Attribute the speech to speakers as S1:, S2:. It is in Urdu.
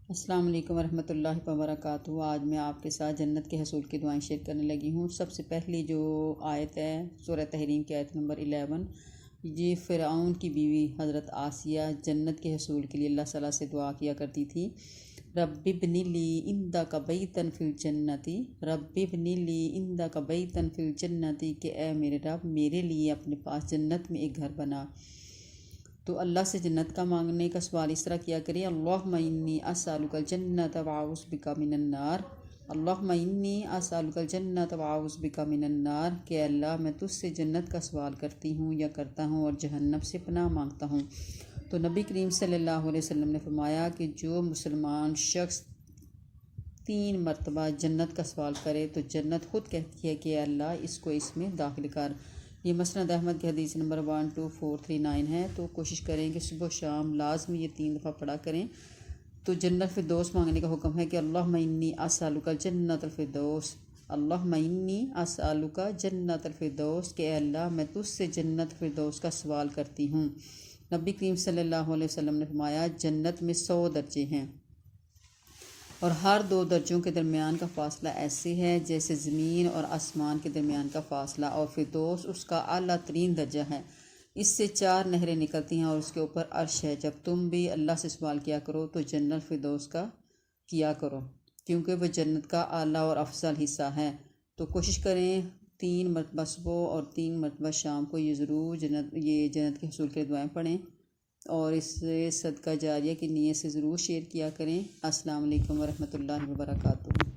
S1: السلام علیکم ورحمۃ اللہ وبرکاتہ۔ آج میں آپ کے ساتھ جنت کے حصول کی دعائیں شیئر کرنے لگی ہوں۔ سب سے پہلی جو آیت ہے سورہ تحریم کی آیت نمبر 11، یہ فرعون کی بیوی حضرت آسیہ جنت کے حصول کے لیے اللہ تعالیٰ سے دعا کیا کرتی تھی، رب ابن لی عندک بیتا فی الجنت، رب ابن لی عندک بیتا فی الجنت، کہ اے میرے رب میرے لیے اپنے پاس جنت میں ایک گھر بنا۔ تو اللہ سے جنت کا مانگنے کا سوال اس طرح کیا کریں، اللہم انی اسألک الجنت واعوذ بک من النار، اللہم انی اسألک الجنت واعوذ بک من النار، کہ اللہ میں تجھ سے جنت کا سوال کرتی ہوں یا کرتا ہوں اور جہنم سے پناہ مانگتا ہوں۔ تو نبی کریم صلی اللہ علیہ وسلم نے فرمایا کہ جو مسلمان شخص 3 مرتبہ جنت کا سوال کرے تو جنت خود کہتی ہے کہ اللہ اس کو اس میں داخل کر۔ یہ مسند احمد کی حدیث نمبر 12439 ہے۔ تو کوشش کریں کہ صبح و شام لازمی یہ 3 دفعہ پڑھا کریں۔ تو جنت الفردوس مانگنے کا حکم ہے کہ اللہم انی اسألک جنت الفردوس، اللہم انی اسألک جنت الفردوس، کہ اے اللہ میں تجھ سے جنت الفردوس کا سوال کرتی ہوں۔ نبی کریم صلی اللہ علیہ وسلم نے فرمایا جنت میں 100 درجے ہیں اور ہر 2 درجوں کے درمیان کا فاصلہ ایسے ہے جیسے زمین اور آسمان کے درمیان کا فاصلہ، اور فردوس اس کا اعلیٰ ترین درجہ ہے۔ اس سے 4 نہریں نکلتی ہیں اور اس کے اوپر عرش ہے۔ جب تم بھی اللہ سے سوال کیا کرو تو جنت فردوس کا کیا کرو، کیونکہ وہ جنت کا اعلیٰ اور افضل حصہ ہے۔ تو کوشش کریں 3 مرتبہ صبح اور 3 مرتبہ شام کو یہ ضرور جنت کے حصول کے دعائیں پڑھیں، اور اس سے صدقہ جاریہ کی نیت سے ضرور شیئر کیا کریں۔ السلام علیکم ورحمۃ اللہ وبرکاتہ۔